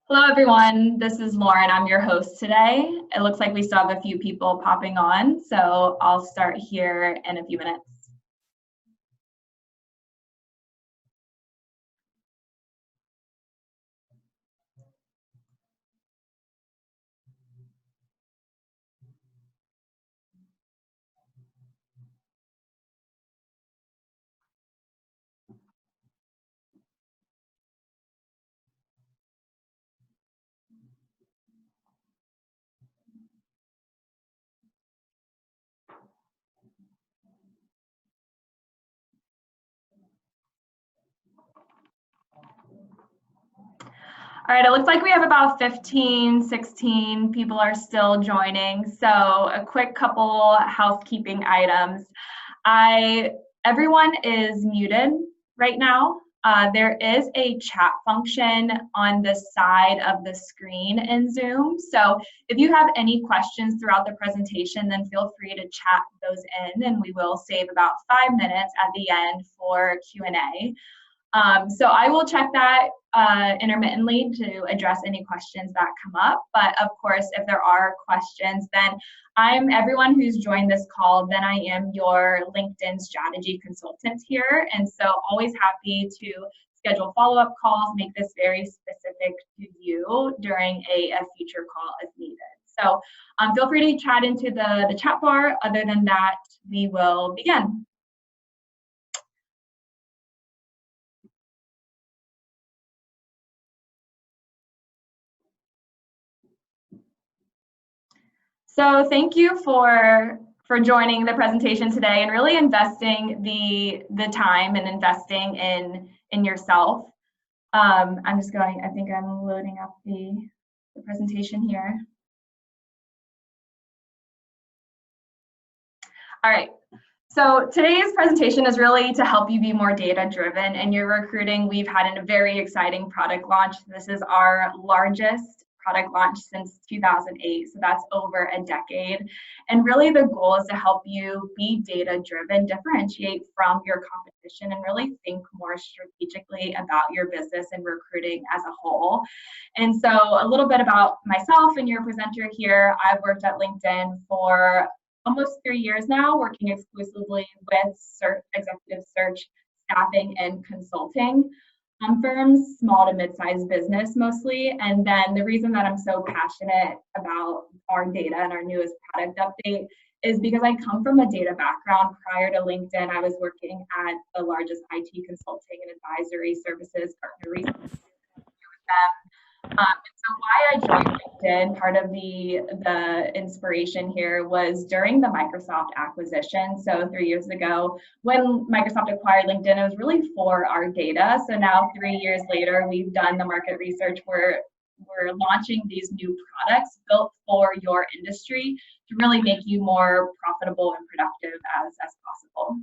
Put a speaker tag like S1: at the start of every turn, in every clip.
S1: Hello, everyone. This is Lauren. I'm your host today. It looks like we still have a few people popping on, so I'll start here in a few minutes. All right, it looks like we have about 15, 16 people are still joining. So a quick couple housekeeping items. Everyone is muted right now. There is a chat function on the side of the screen in Zoom. So if you have any questions throughout the presentation, then feel free to chat those in, and we will save about 5 minutes at the end for Q&A. So I will check that intermittently to address any questions that come up. But of course, if there are questions, then I'm everyone who's joined this call, then I am your LinkedIn strategy consultant here. And so always happy to schedule follow-up calls, make this very specific to you during a future call as needed. So feel free to chat into the chat bar. Other than that, we will begin. So thank you for joining the presentation today and really investing the time and investing in yourself. I'm just going, I think I'm loading up the presentation here. All right. So today's presentation is really to help you be more data-driven in your recruiting. We've had a very exciting product launch. This is our largest product launch since 2008, so that's over a decade. And really the goal is to help you be data-driven, differentiate from your competition, and really think more strategically about your business and recruiting as a whole. And so a little bit about myself and your presenter here. I've worked at LinkedIn for almost 3 years now, working exclusively with executive search, staffing, and consulting firms, small to mid-sized business mostly. And then the reason that I'm so passionate about our data and our newest product update is because I come from a data background. Prior to LinkedIn, I was working at the largest IT consulting and advisory services partner recently with them. And so why I joined LinkedIn, part of the inspiration here was during the Microsoft acquisition. So 3 years ago, when Microsoft acquired LinkedIn, it was really for our data. So now 3 years later, we've done the market research where we're launching these new products built for your industry to really make you more profitable and productive as possible.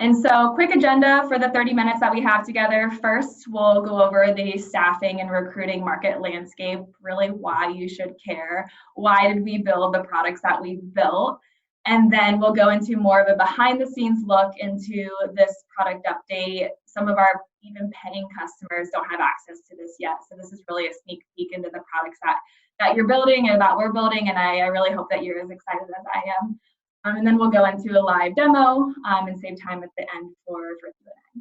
S1: And so quick agenda for the 30 minutes that we have together. First, we'll go over the staffing and recruiting market landscape, really why you should care. Why did we build the products that we built? And then we'll go into more of a behind the scenes look into this product update. Some of our even paying customers don't have access to this yet. So this is really a sneak peek into the products that you're building and that we're building. And I really hope that you're as excited as I am. And then we'll go into a live demo and save time at the end for Q&A.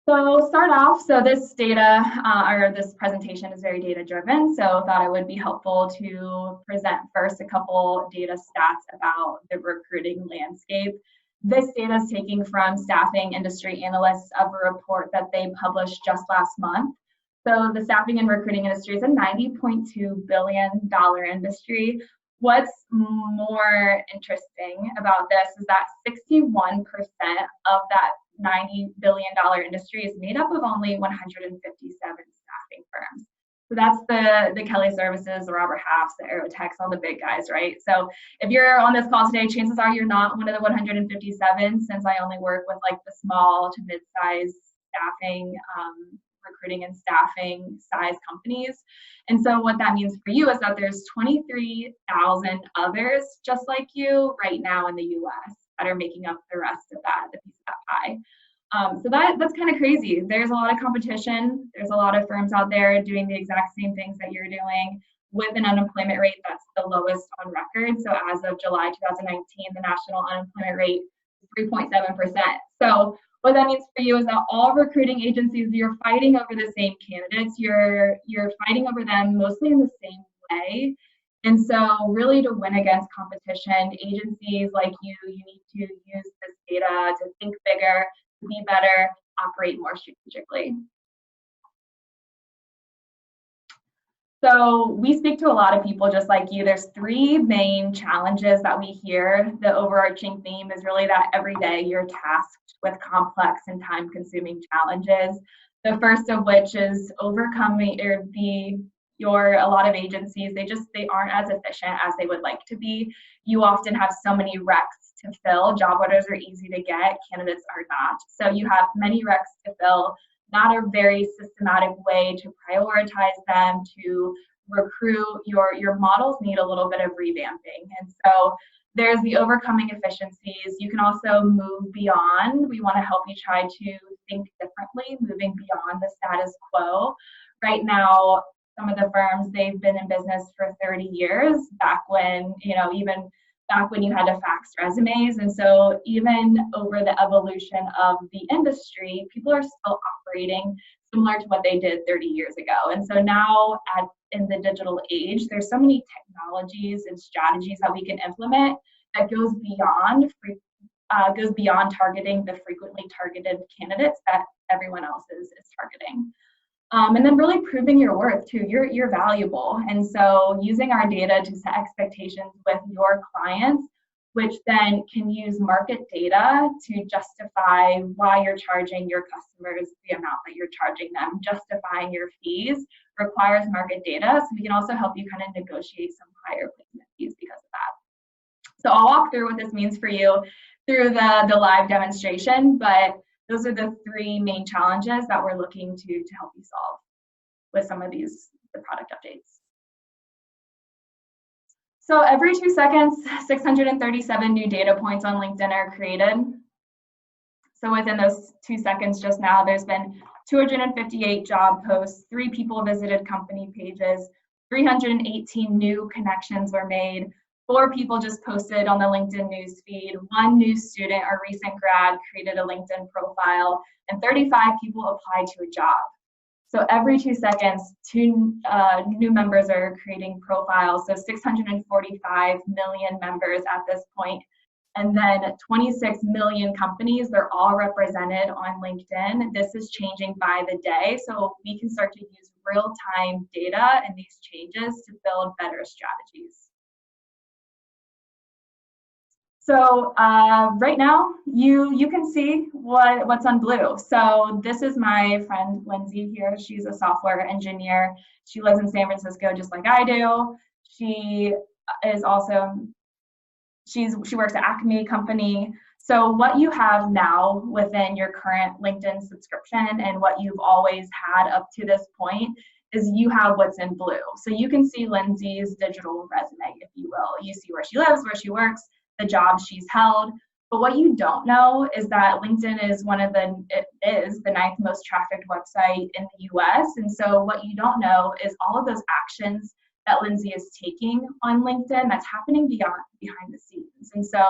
S1: So start off, so this data or this presentation is very data driven. So I thought it would be helpful to present first a couple data stats about the recruiting landscape. This data is taken from Staffing Industry Analysts of a report that they published just last month. So the staffing and recruiting industry is a $90.2 billion industry. What's more interesting about this is that 61% of that $90 billion industry is made up of only 157 staffing firms. So that's the Kelly Services, the Robert Halfs, the Aerotechs, all the big guys, right? So if you're on this call today, chances are you're not one of the 157, since I only work with like the small to mid-sized staffing, recruiting and staffing size companies. And so what that means for you is that there's 23,000 others just like you right now in the US that are making up the rest of that, the piece of that pie. So that's kind of crazy. There's a lot of competition. There's a lot of firms out there doing the exact same things that you're doing with an unemployment rate that's the lowest on record. So as of July 2019, the national unemployment rate is 3.7%. So what that means for you is that all recruiting agencies, you're fighting over the same candidates. You're fighting over them mostly in the same way. And so really to win against competition, agencies like you need to use this data to think bigger, to be better, operate more strategically. So we speak to a lot of people just like you. There's three main challenges that we hear. The overarching theme is really that every day you're tasked with complex and time-consuming challenges. The first of which is overcoming a lot of agencies, they aren't as efficient as they would like to be. You often have so many recs to fill. Job orders are easy to get, candidates are not. So you have many recs to fill, not a very systematic way to prioritize them, to recruit. Your models need a little bit of revamping. And so there's the overcoming efficiencies. You can also move beyond. We want to help you try to think differently, moving beyond the status quo. Right now, some of the firms, they've been in business for 30 years, back when, even back when you had to fax resumes. And so even over the evolution of the industry, people are still operating similar to what they did 30 years ago. And so now in the digital age, there's so many technologies and strategies that we can implement that goes beyond targeting the frequently targeted candidates that everyone else is targeting. And then really proving your worth too. You're valuable. And so using our data to set expectations with your clients, which then can use market data to justify why you're charging your customers the amount that you're charging them. Justifying your fees requires market data. So we can also help you kind of negotiate some higher placement fees because of that. So I'll walk through what this means for you through the live demonstration, but those are the three main challenges that we're looking to help you solve with some of the product updates. So every 2 seconds, 637 new data points on LinkedIn are created. So within those 2 seconds just now, there's been 258 job posts, 3 people visited company pages, 318 new connections were made, 4 people just posted on the LinkedIn newsfeed, 1 new student or recent grad created a LinkedIn profile, and 35 people applied to a job. So every 2 seconds, 2 new members are creating profiles. So 645 million members at this point. And then 26 million companies, they're all represented on LinkedIn. This is changing by the day. So we can start to use real-time data and these changes to build better strategies. So right now, you can see what's on blue. So this is my friend Lindsay here. She's a software engineer. She lives in San Francisco just like I do. She is also she works at Acme company. So what you have now within your current LinkedIn subscription and what you've always had up to this point is you have what's in blue. So you can see Lindsay's digital resume, if you will. You see where she lives, where she works, the job she's held. But what you don't know is that LinkedIn is it is the 9th most trafficked website in the US. And so what you don't know is all of those actions that Lindsay is taking on LinkedIn that's happening behind the scenes. And so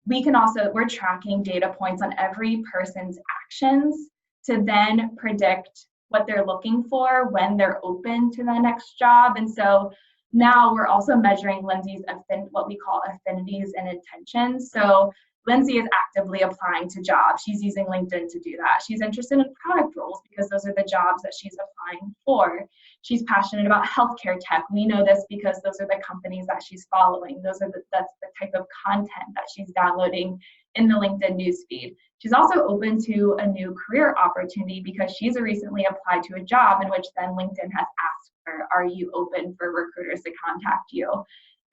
S1: we're tracking data points on every person's actions to then predict what they're looking for when they're open to the next job. And so now we're also measuring Lindsay's what we call affinities and intentions. So Lindsay is actively applying to jobs. She's using LinkedIn to do that. She's interested in product roles because those are the jobs that she's applying for. She's passionate about healthcare tech. We know this because those are the companies that she's following. That's the type of content that she's downloading in the LinkedIn newsfeed. She's also open to a new career opportunity because she's recently applied to a job in which then LinkedIn has asked her, are you open for recruiters to contact you?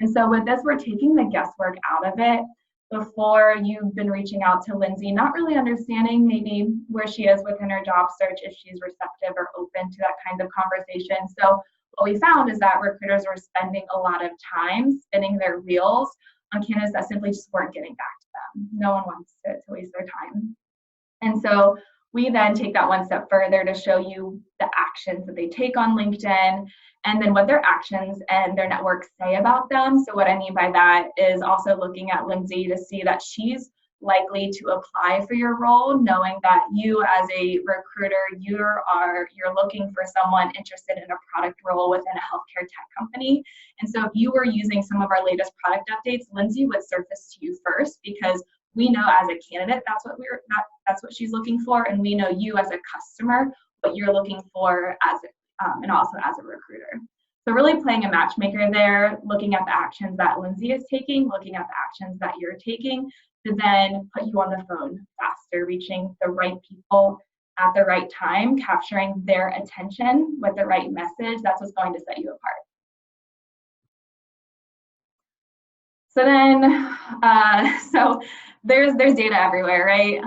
S1: And so with this, we're taking the guesswork out of it. Before, you've been reaching out to Lindsay, not really understanding maybe where she is within her job search, if she's receptive or open to that kind of conversation. So what we found is that recruiters were spending a lot of time spinning their wheels on candidates that simply just weren't getting back to them. No one wants to waste their time. And so we then take that one step further to show you the actions that they take on LinkedIn and then what their actions and their networks say about them. So what I mean by that is also looking at Lindsay to see that she's likely to apply for your role, knowing that you as a recruiter, you're looking for someone interested in a product role within a healthcare tech company. And so if you were using some of our latest product updates, Lindsay would surface to you first because we know as a candidate that's what she's looking for, and we know you as a customer what you're looking for and also as a recruiter. So really playing a matchmaker there, looking at the actions that Lindsay is taking, looking at the actions that you're taking to then put you on the phone faster, reaching the right people at the right time, capturing their attention with the right message. That's what's going to set you apart. So then, so there's data everywhere, right?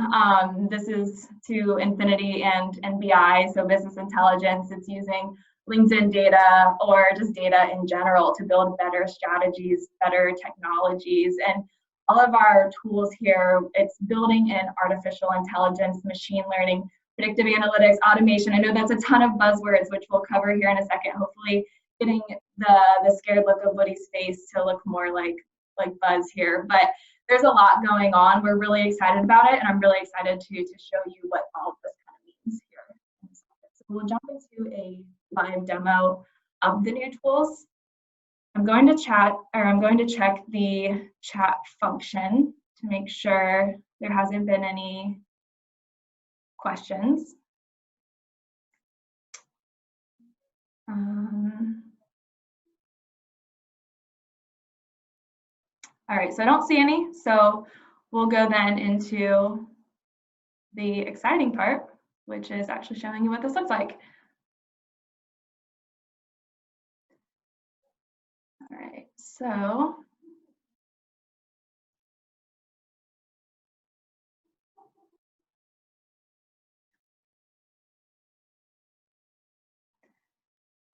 S1: This is to Infinity and BI, so business intelligence. It's using LinkedIn data or just data in general to build better strategies, better technologies. And all of our tools here, it's building in artificial intelligence, machine learning, predictive analytics, automation. I know that's a ton of buzzwords, which we'll cover here in a second, hopefully getting the scared look of Woody's face to look more like Buzz here. But there's a lot going on. We're really excited about it, and I'm really excited to show you what all of this kind of means here. So we'll jump into a live demo of the new tools. I'm going to check the chat function to make sure there hasn't been any questions. All right, so I don't see any, so we'll go then into the exciting part, which is actually showing you what this looks like. All right, so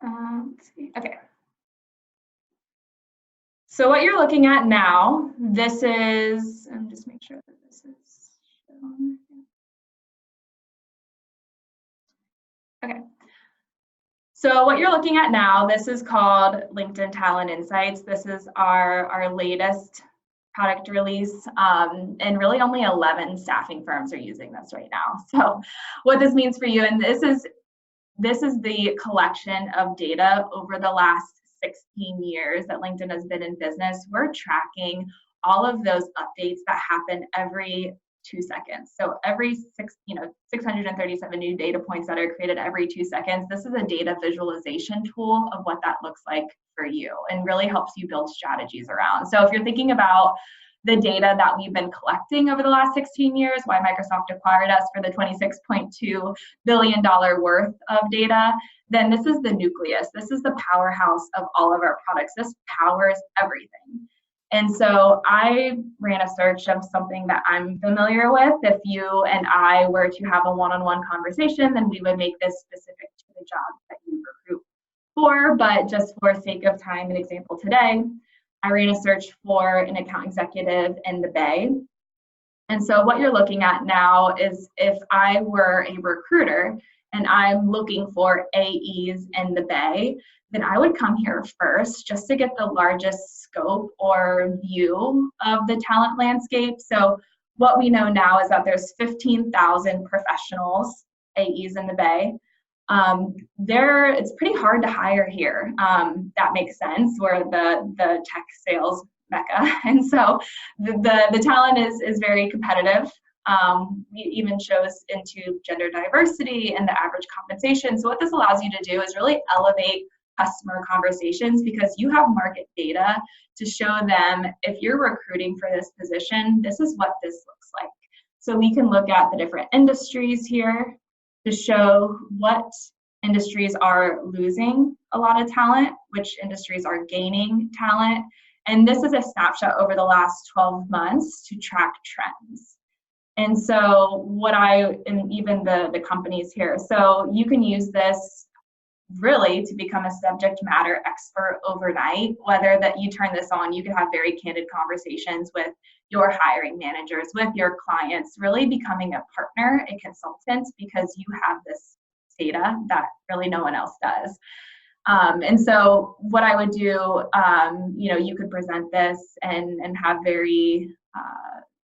S1: let's see. Okay. So what you're looking at now, this is, just make sure that this is shown. Okay. So what you're looking at now, this is called LinkedIn Talent Insights. This is our latest product release, and really only 11 staffing firms are using this right now. So what this means for you, and this is the collection of data over the last 16 years that LinkedIn has been in business. We're tracking all of those updates that happen every 2 seconds. So every 637 new data points that are created every 2 seconds. This is a data visualization tool of what that looks like for you, and really helps you build strategies around. So if you're thinking about the data that we've been collecting over the last 16 years, why Microsoft acquired us for the $26.2 billion worth of data, then this is the nucleus. This is the powerhouse of all of our products. This powers everything. And so I ran a search of something that I'm familiar with. If you and I were to have a one-on-one conversation, then we would make this specific to the job that you recruit for. But just for sake of time and example today, I ran a search for an account executive in the Bay. And so what you're looking at now is if I were a recruiter and I'm looking for AEs in the Bay, then I would come here first just to get the largest scope or view of the talent landscape. So what we know now is that there's 15,000 professionals, AEs in the Bay. It's pretty hard to hire here. That makes sense. We're the tech sales mecca, and so the talent is very competitive. It even shows into gender diversity and the average compensation. So what this allows you to do is really elevate customer conversations, because you have market data to show them, if you're recruiting for this position, this is what this looks like. So we can look at the different industries here to show what industries are losing a lot of talent, which industries are gaining talent. And this is a snapshot over the last 12 months to track trends. And so and even the companies here, so you can use this really to become a subject matter expert overnight. Whether that you turn this on, you can have very candid conversations with your hiring managers, with your clients, really becoming a partner, a consultant, because you have this data that really no one else does. And so what I would do, you could present this and have very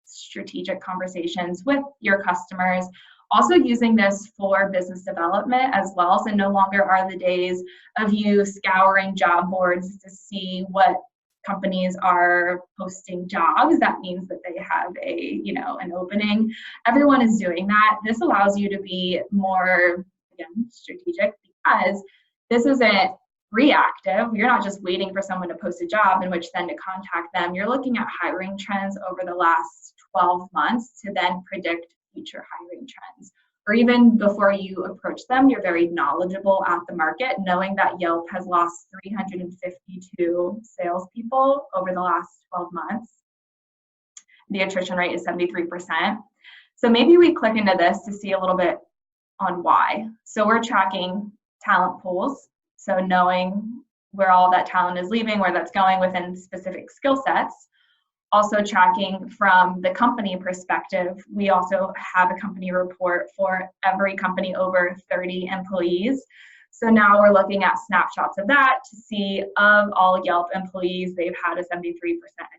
S1: strategic conversations with your customers. Also using this for business development as well. So no longer are the days of you scouring job boards to see what companies are posting jobs. That means that they have an opening. Everyone is doing that. This allows you to be more, again, strategic, because this isn't reactive. You're not just waiting for someone to post a job in which then to contact them. You're looking at hiring trends over the last 12 months to then predict future hiring trends. Or even before you approach them, you're very knowledgeable at the market, knowing that Yelp has lost 352 salespeople over the last 12 months. The attrition rate is 73%. So maybe we click into this to see a little bit on why. So we're tracking talent pools. So knowing where all that talent is leaving, where that's going within specific skill sets. Also tracking from the company perspective. We also have a company report for every company over 30 employees. So now we're looking at snapshots of that to see, of all Yelp employees, they've had a 73%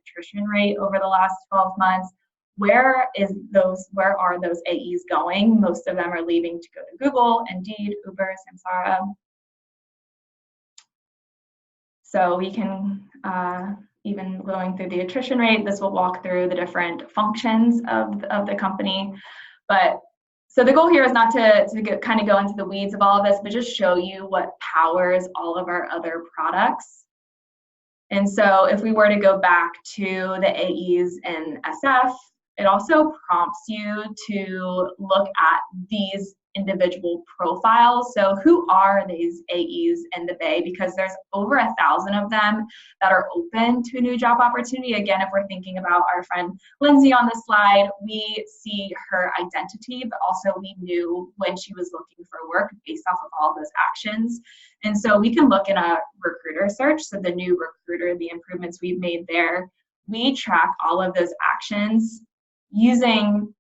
S1: attrition rate over the last 12 months. Where are those AEs going? Most of them are leaving to go to Google, Indeed, Uber, Samsara. So we can, even going through the attrition rate, this will walk through the different functions of the company. But so the goal here is not to kind of go into the weeds of all of this, but just show you what powers all of our other products. And so if we were to go back to the AEs in SF, it also prompts you to look at these individual profiles. So who are these AEs in the Bay? Because there's over 1,000 of them that are open to a new job opportunity. Again, if we're thinking about our friend Lindsay on the slide, we see her identity, but also we knew when she was looking for work based off of all those actions. And so we can look in a recruiter search. So the new recruiter, the improvements we've made there, we track all of those actions using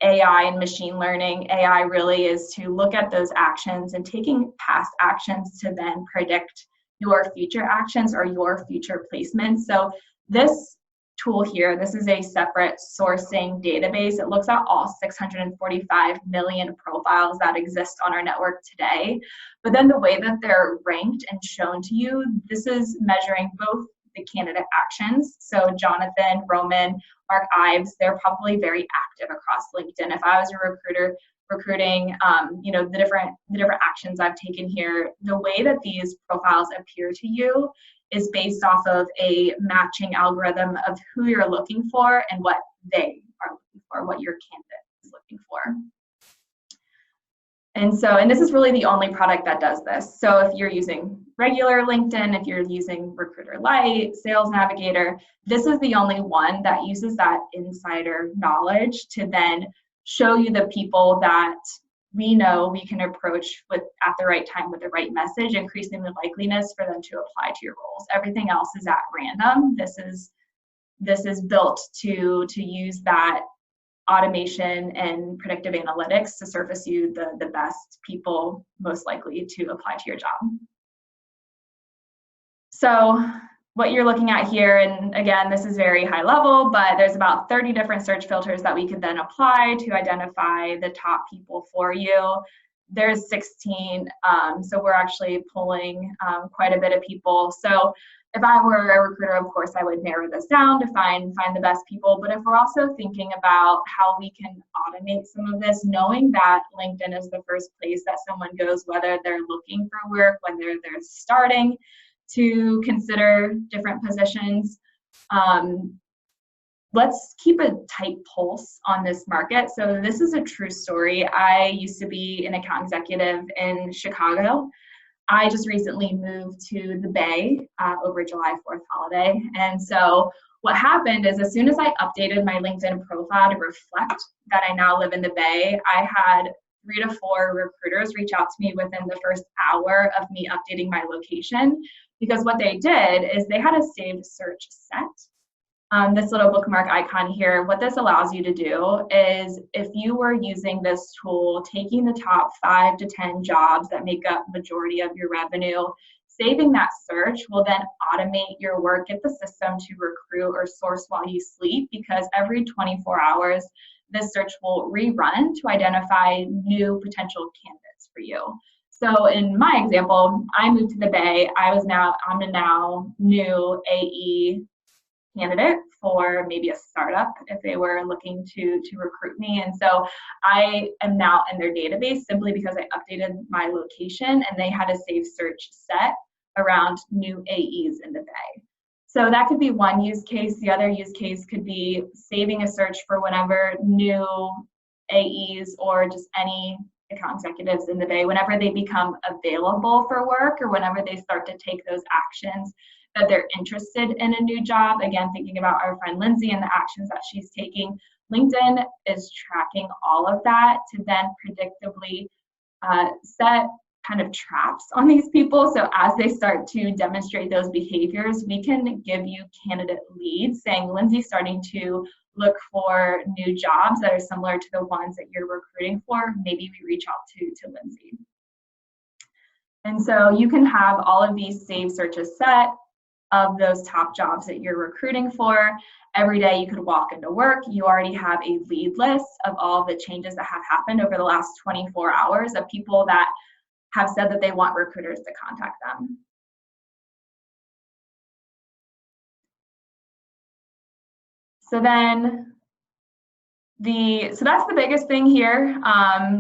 S1: AI and machine learning. AI really is to look at those actions and taking past actions to then predict your future actions or your future placements. So this tool here, this is a separate sourcing database. It looks at all 645 million profiles that exist on our network today. But then the way that they're ranked and shown to you, this is measuring both the candidate actions. So Jonathan, Roman, Mark Ives, they're probably very active across LinkedIn. If I was a recruiter recruiting, the different actions I've taken here, the way that these profiles appear to you is based off of a matching algorithm of who you're looking for and what they are looking for, what your candidate is looking for. And this is really the only product that does this. So if you're using regular LinkedIn, if you're using Recruiter Lite, Sales Navigator, this is the only one that uses that insider knowledge to then show you the people that we know we can approach with at the right time with the right message, increasing the likeliness for them to apply to your roles. Everything else is at random. This is built to use that automation and predictive analytics to surface you the best people most likely to apply to your job. So what you're looking at here, and again, this is very high level, but there's about 30 different search filters that we could then apply to identify the top people for you. There's 16, so we're actually pulling quite a bit of people. So if I were a recruiter, of course, I would narrow this down to find the best people. But if we're also thinking about how we can automate some of this, knowing that LinkedIn is the first place that someone goes, whether they're looking for work, whether they're starting to consider different positions, let's keep a tight pulse on this market. So this is a true story. I used to be an account executive in Chicago. I just recently moved to the Bay over July 4th holiday. And so what happened is as soon as I updated my LinkedIn profile to reflect that I now live in the Bay, I had 3 to 4 recruiters reach out to me within the first hour of me updating my location, because what they did is they had a saved search set. This little bookmark icon here, what this allows you to do is if you were using this tool, taking the top 5 to 10 jobs that make up majority of your revenue, saving that search will then automate your work, get the system to recruit or source while you sleep, because every 24 hours, this search will rerun to identify new potential candidates for you. So in my example, I moved to the Bay. I'm a now new AE candidate for maybe a startup if they were looking to recruit me. And so I am now in their database simply because I updated my location and they had a safe search set around new AEs in the Bay. So that could be one use case. The other use case could be saving a search for whenever new AEs or just any account executives in the Bay, whenever they become available for work or whenever they start to take those actions that they're interested in a new job. Again, thinking about our friend Lindsay and the actions that she's taking, LinkedIn is tracking all of that to then predictably set kind of traps on these people. So as they start to demonstrate those behaviors, we can give you candidate leads saying, Lindsay's starting to look for new jobs that are similar to the ones that you're recruiting for. Maybe we reach out to Lindsay. And so you can have all of these saved searches set of those top jobs that you're recruiting for. Every day you could walk into work, you already have a lead list of all the changes that have happened over the last 24 hours of people that have said that they want recruiters to contact them. So then so that's the biggest thing here,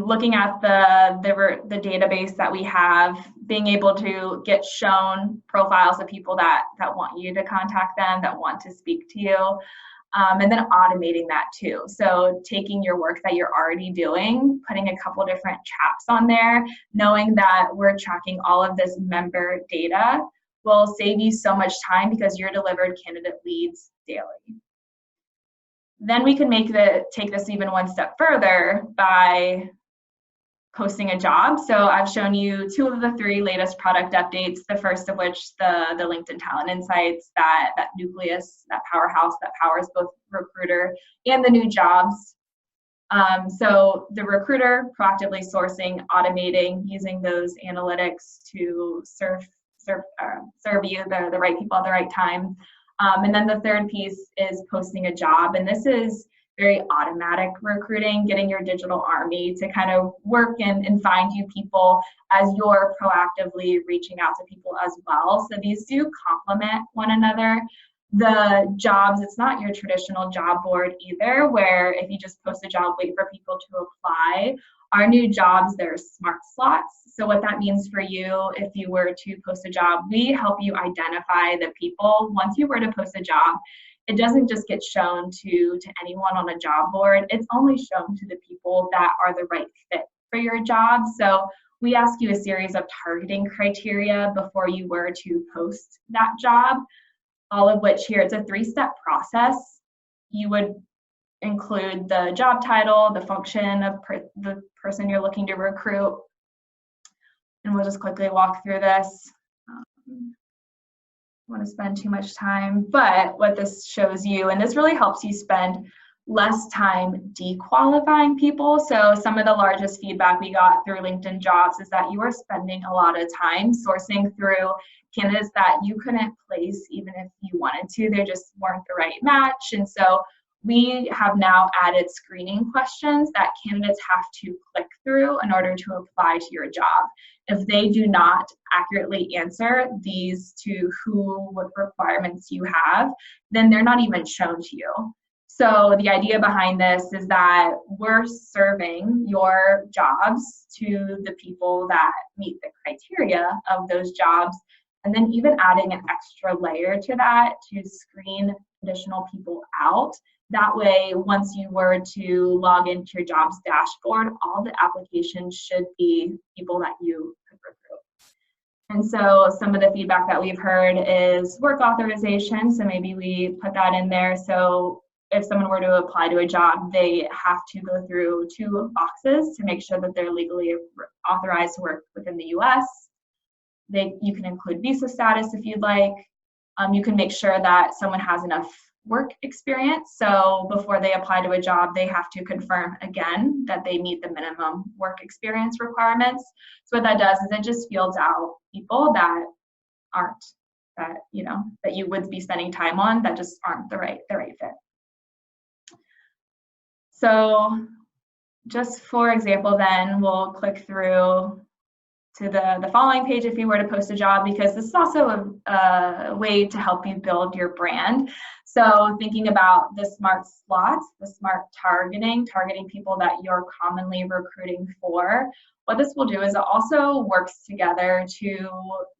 S1: looking at the database that we have, being able to get shown profiles of people that want you to contact them, that want to speak to you, and then automating that too. So taking your work that you're already doing, putting a couple different traps on there, knowing that we're tracking all of this member data will save you so much time because you're delivered candidate leads daily. Then we can take this even one step further by posting a job. So I've shown you 2 of the 3 latest product updates, the first of which the LinkedIn Talent Insights, that nucleus, that powerhouse that powers both Recruiter and the new jobs. So the Recruiter proactively sourcing, automating, using those analytics to serve you the right people at the right time. And then the third piece is posting a job. And this is very automatic recruiting, getting your digital army to kind of work and find you people as you're proactively reaching out to people as well. So these do complement one another. The jobs, it's not your traditional job board either, where if you just post a job, wait for people to apply. Our new jobs, they're smart slots. So what that means for you, if you were to post a job, we help you identify the people. Once you were to post a job, it doesn't just get shown to anyone on a job board. It's only shown to the people that are the right fit for your job. So we ask you a series of targeting criteria before you were to post that job, all of which here, it's a 3-step process. You would include the job title, the function of the person you're looking to recruit, and we'll just quickly walk through this. I want to spend too much time, but what this shows you, and this really helps you spend less time dequalifying people. So some of the largest feedback we got through LinkedIn Jobs is that you are spending a lot of time sourcing through candidates that you couldn't place even if you wanted to. They just weren't the right match. And so we have now added screening questions that candidates have to click through in order to apply to your job. If they do not accurately answer these to who, what requirements you have, then they're not even shown to you. So the idea behind this is that we're serving your jobs to the people that meet the criteria of those jobs, and then even adding an extra layer to that to screen additional people out. That way, once you were to log into your jobs dashboard, all the applications should be people that you could recruit. And so some of the feedback that we've heard is work authorization. So maybe we put that in there. So if someone were to apply to a job, they have to go through 2 boxes to make sure that they're legally authorized to work within the US. You can include visa status if you'd like. You can make sure that someone has enough work experience. So before they apply to a job, they have to confirm again that they meet the minimum work experience requirements. So what that does is it just fields out people that aren't, that you would be spending time on, that just aren't the right fit. So just for example, then we'll click through to the following page if you were to post a job, because this is also a way to help you build your brand. So thinking about the smart slots, the smart targeting people that you're commonly recruiting for, what this will do is it also works together to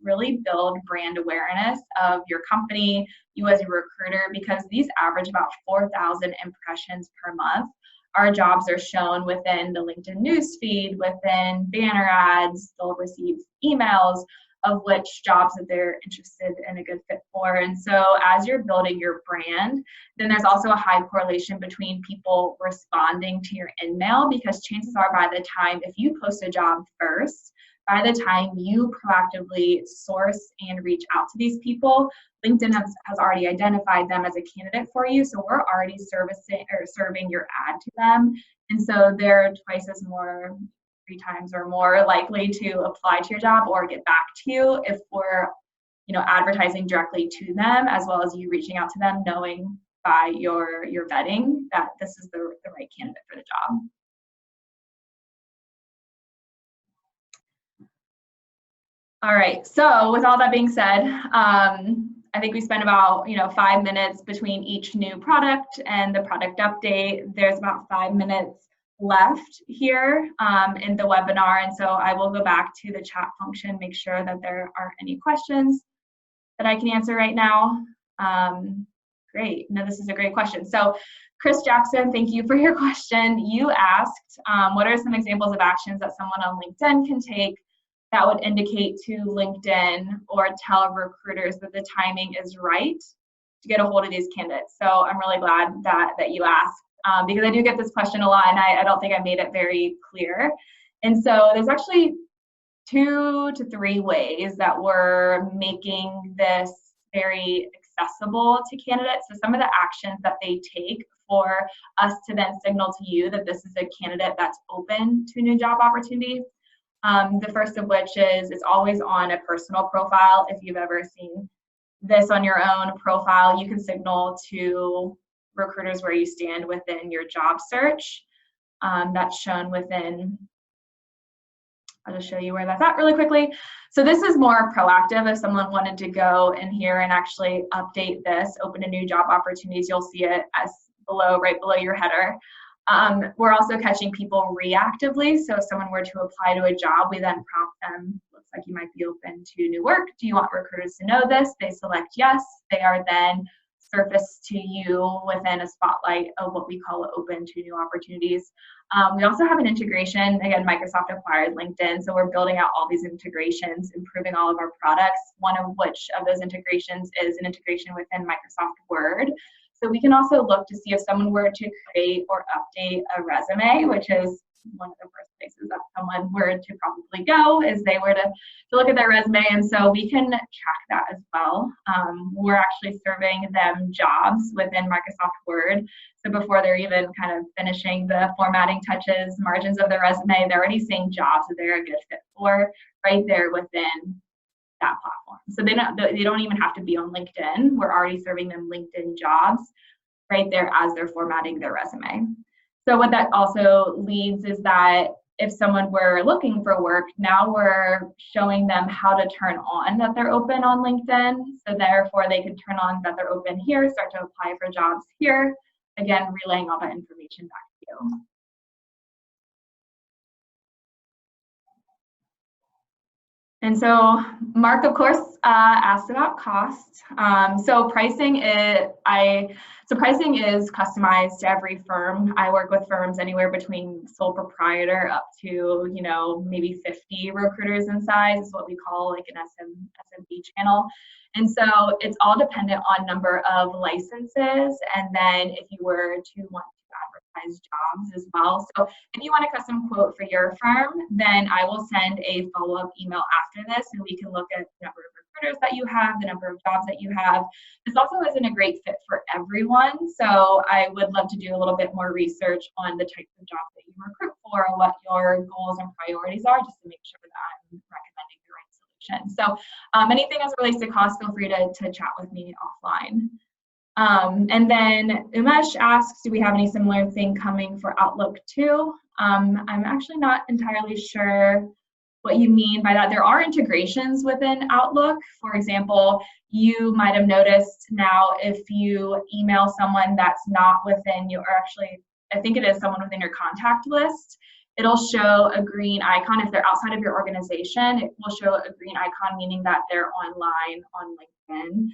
S1: really build brand awareness of your company, you as a recruiter, because these average about 4,000 impressions per month. Our jobs are shown within the LinkedIn newsfeed, within banner ads, they'll receive emails of which jobs that they're interested in a good fit for. And so as you're building your brand, then there's also a high correlation between people responding to your email, because chances are by the time, if you post a job first, by the time you proactively source and reach out to these people, LinkedIn has already identified them as a candidate for you. So we're already serving your ad to them. And so they're twice as more, 3 times or more likely to apply to your job or get back to you if we're advertising directly to them, as well as you reaching out to them knowing by your vetting that this is the right candidate for the job. All right, so with all that being said, I think we spent about 5 minutes between each new product and the product update. There's about 5 minutes left here in the webinar, and so I will go back to the chat function, make sure that there aren't any questions that I can answer right now. Great, no, this is a great question. So Chris Jackson, thank you for your question. You asked, what are some examples of actions that someone on LinkedIn can take that would indicate to LinkedIn or tell recruiters that the timing is right to get a hold of these candidates? So I'm really glad that you asked, because I do get this question a lot, and I don't think I made it very clear. And so there's actually 2 to 3 ways that we're making this very accessible to candidates. So some of the actions that they take for us to then signal to you that this is a candidate that's open to new job opportunities. The first of which is it's always on a personal profile. If you've ever seen this on your own profile, you can signal to recruiters where you stand within your job search. That's shown within, I'll just show you where that's at really quickly. So this is more proactive. If someone wanted to go in here and actually update this, open to new job opportunities, you'll see it as right below your header. We're also catching people reactively. So if someone were to apply to a job, we then prompt them, looks like you might be open to new work. Do you want recruiters to know this? They select yes. They are then surface to you within a spotlight of what we call open to new opportunities. We also have an integration. Again, Microsoft acquired LinkedIn, so we're building out all these integrations, improving all of our products, one of which of those integrations is an integration within Microsoft Word. So we can also look to see if someone were to create or update a resume, which is one of the first places that someone were to probably go, is they were to look at their resume, and so we can track that as well. We're actually serving them jobs within Microsoft Word, so before they're even kind of finishing the formatting touches, margins of their resume, they're already seeing jobs that they're a good fit for right there within that platform. So they don't even have to be on LinkedIn. We're already serving them LinkedIn jobs right there as they're formatting their resume. So what that also leads is that if someone were looking for work, now we're showing them how to turn on that they're open on LinkedIn. So therefore they could turn on that they're open here, start to apply for jobs here. Again, relaying all that information back to you. And so Mark, of course, asked about cost. So pricing is customized to every firm. I work with firms anywhere between sole proprietor up to, maybe 50 recruiters in size is what we call like an SMB channel. And so it's all dependent on number of licenses, and then if you were to want to advertise jobs as well. So if you want a custom quote for your firm, then I will send a follow-up email after this, and we can look at the number of recruiters that you have, the number of jobs that you have. This also isn't a great fit for everyone, so I would love to do a little bit more research on the types of jobs that you recruit for, what your goals and priorities are, just to make sure that I'm recommending the right solution. So anything as it relates to cost, feel free to chat with me offline. And then Umesh asks, do we have any similar thing coming for Outlook too? I'm actually not entirely sure what you mean by that. There are integrations within Outlook. For example, you might have noticed now if you email someone that's not within your, or actually, I think it is someone within your contact list, it'll show a green icon. If they're outside of your organization, it will show a green icon, meaning that they're online on LinkedIn.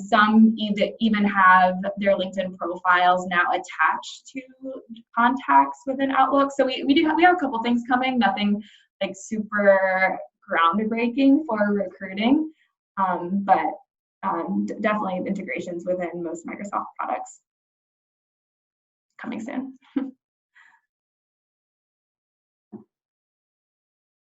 S1: Some even have their LinkedIn profiles now attached to contacts within Outlook. So we have a couple things coming, nothing like super groundbreaking for recruiting, but definitely integrations within most Microsoft products coming soon.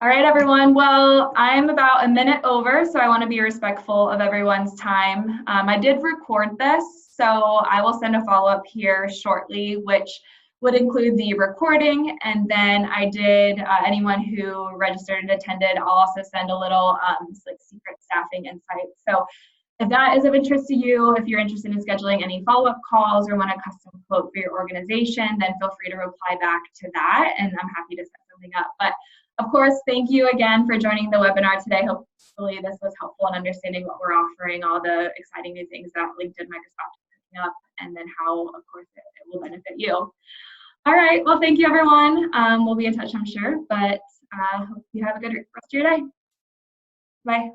S1: All right, everyone. Well, I'm about a minute over, so I want to be respectful of everyone's time. I did record this, so I will send a follow-up here shortly, which would include the recording. And then I did, anyone who registered and attended, I'll also send a little like secret staffing insights. So if that is of interest to you, if you're interested in scheduling any follow-up calls or want a custom quote for your organization, then feel free to reply back to that, and I'm happy to set something up. But of course, thank you again for joining the webinar today. Hopefully this was helpful in understanding what we're offering, all the exciting new things that LinkedIn Microsoft is picking up, and then how, of course, it will benefit you. All right, well, thank you, everyone. We'll be in touch, I'm sure, but hope you have a good rest of your day. Bye.